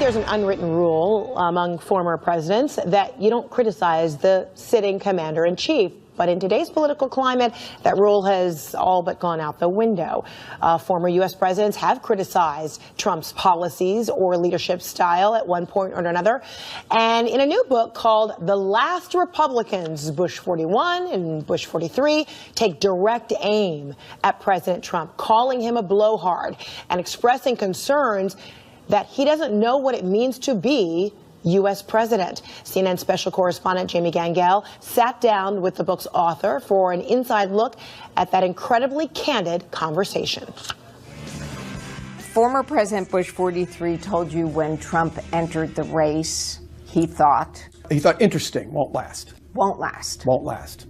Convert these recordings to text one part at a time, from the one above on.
there's an unwritten rule among former presidents that you don't criticize the sitting commander-in-chief. But in today's political climate, that rule has all but gone out the window. Former U.S. presidents have criticized Trump's policies or leadership style at one point or another. And in a new book called The Last Republicans, Bush 41 and Bush 43 take direct aim at President Trump, calling him a blowhard and expressing concerns that he doesn't know what it means to be U.S. president. CNN special correspondent Jamie Gangel sat down with the book's author for an inside look at that incredibly candid conversation. Former President Bush 43 told you when Trump entered the race, he thought interesting, won't last. Won't last. Won't last.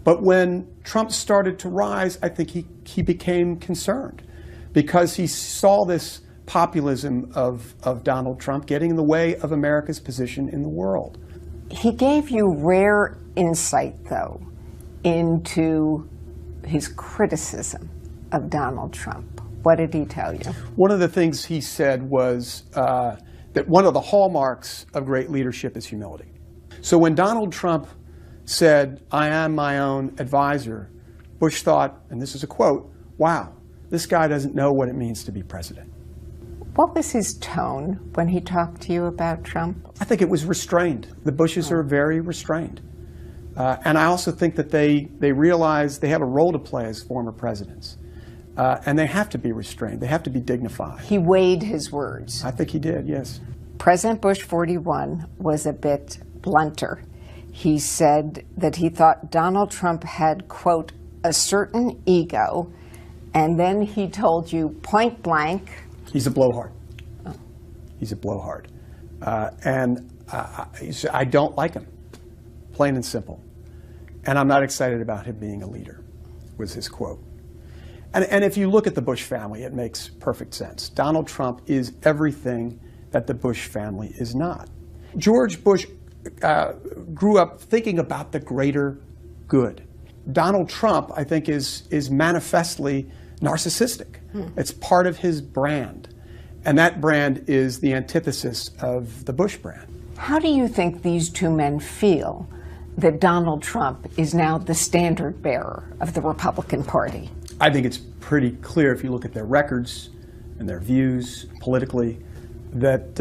But when Trump started to rise, I think he became concerned because he saw this populism of Donald Trump getting in the way of America's position in the world. He gave you rare insight, though, into his criticism of Donald Trump. What did he tell you? One of the things he said was that one of the hallmarks of great leadership is humility. So when Donald Trump said, "I am my own advisor," Bush thought, and this is a quote, "Wow, this guy doesn't know what it means to be president." What was his tone when he talked to you about Trump? I think it was restrained. The Bushes are very restrained. And I also think that they realize they have a role to play as former presidents. And they have to be restrained. They have to be dignified. He weighed his words. I think he did, yes. President Bush 41 was a bit blunter. He said that he thought Donald Trump had, quote, a certain ego, and then he told you point blank, he's a blowhard. Oh. He's a blowhard. And I don't like him, plain and simple. And I'm not excited about him being a leader, was his quote. And if you look at the Bush family, it makes perfect sense. Donald Trump is everything that the Bush family is not. George Bush grew up thinking about the greater good. Donald Trump, I think, is manifestly narcissistic. It's part of his brand. And that brand is the antithesis of the Bush brand. How do you think these two men feel that Donald Trump is now the standard bearer of the Republican Party? I think it's pretty clear if you look at their records and their views politically that,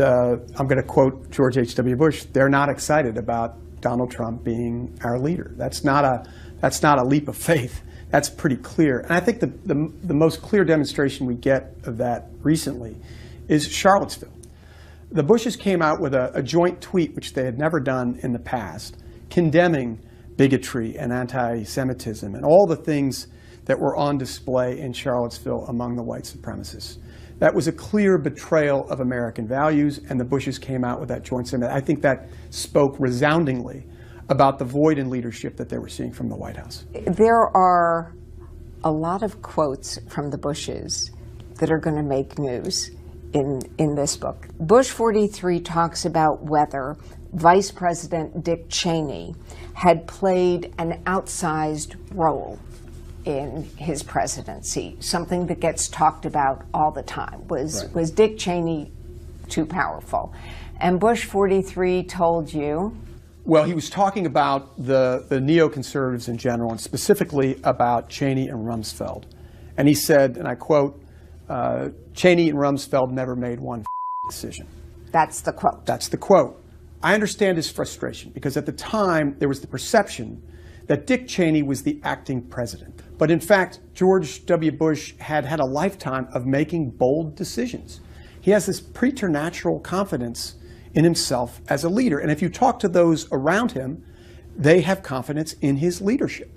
I'm going to quote George H.W. Bush, they're not excited about Donald Trump being our leader. That's not a leap of faith. That's pretty clear. And I think the most clear demonstration we get of that recently is Charlottesville. The Bushes came out with a joint tweet, which they had never done in the past, condemning bigotry and anti-Semitism and all the things that were on display in Charlottesville among the white supremacists. That was a clear betrayal of American values, and the Bushes came out with that joint statement. I think that spoke resoundingly about the void in leadership that they were seeing from the White House. There are a lot of quotes from the Bushes that are going to make news in this book. Bush 43 talks about whether Vice President Dick Cheney had played an outsized role in his presidency, something that gets talked about all the time. Was Dick Cheney too powerful? And Bush 43 told you? Well, he was talking about the neoconservatives in general, and specifically about Cheney and Rumsfeld. And he said, and I quote, Cheney and Rumsfeld never made one decision. That's the quote. That's the quote. I understand his frustration, because at the time there was the perception that Dick Cheney was the acting president. But in fact, George W. Bush had a lifetime of making bold decisions. He has this preternatural confidence in himself as a leader. And if you talk to those around him, they have confidence in his leadership.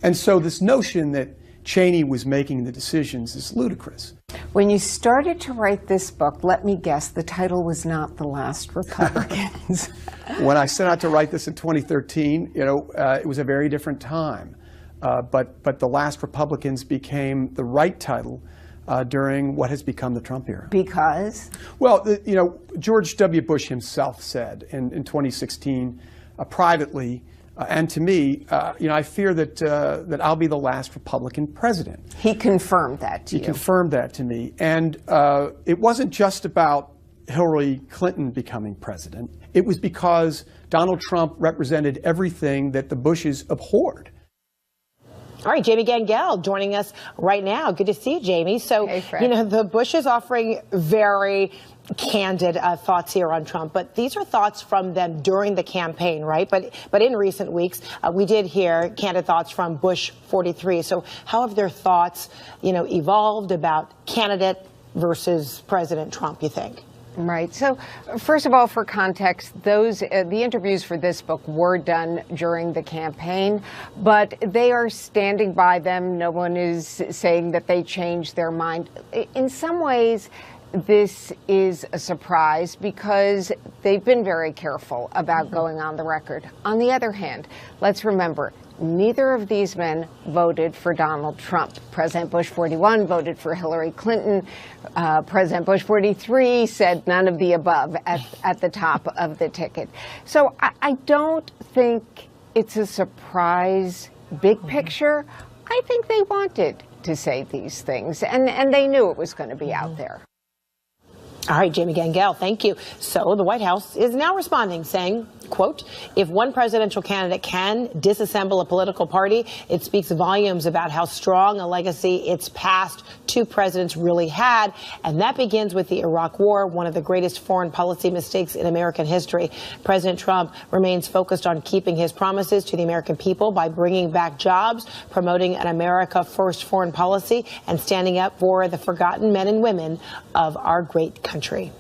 And so this notion that Cheney was making the decisions is ludicrous. When you started to write this book, let me guess, the title was not The Last Republicans. When I set out to write this in 2013, it was a very different time. But The Last Republicans became the right title during what has become the Trump era. Because? Well, George W. Bush himself said in 2016, privately, and to me, I fear that I'll be the last Republican president. He confirmed that to you. He confirmed that to me. And it wasn't just about Hillary Clinton becoming president, it was because Donald Trump represented everything that the Bushes abhorred. All right, Jamie Gangel joining us right now. Good to see you, Jamie. So, hey, Fred. you know, the Bushes offering very candid thoughts here on Trump, but these are thoughts from them during the campaign, right? But in recent weeks, we did hear candid thoughts from Bush 43. So how have their thoughts, you know, evolved about candidate versus President Trump, you think? Right. So, first of all, for context, the interviews for this book were done during the campaign, but they are standing by them. No one is saying that they changed their mind. In some ways, this is a surprise because they've been very careful about going on the record. On the other hand, let's remember, neither of these men voted for Donald Trump. President Bush 41 voted for Hillary Clinton. President Bush 43 said none of the above at the top of the ticket. So I don't think it's a surprise big picture. I think they wanted to say these things, and they knew it was going to be out there. All right, Jamie Gangel, thank you. So the White House is now responding, saying, quote, if one presidential candidate can disassemble a political party, it speaks volumes about how strong a legacy its past two presidents really had. And that begins with the Iraq War, one of the greatest foreign policy mistakes in American history. President Trump remains focused on keeping his promises to the American people by bringing back jobs, promoting an America first foreign policy, and standing up for the forgotten men and women of our great country.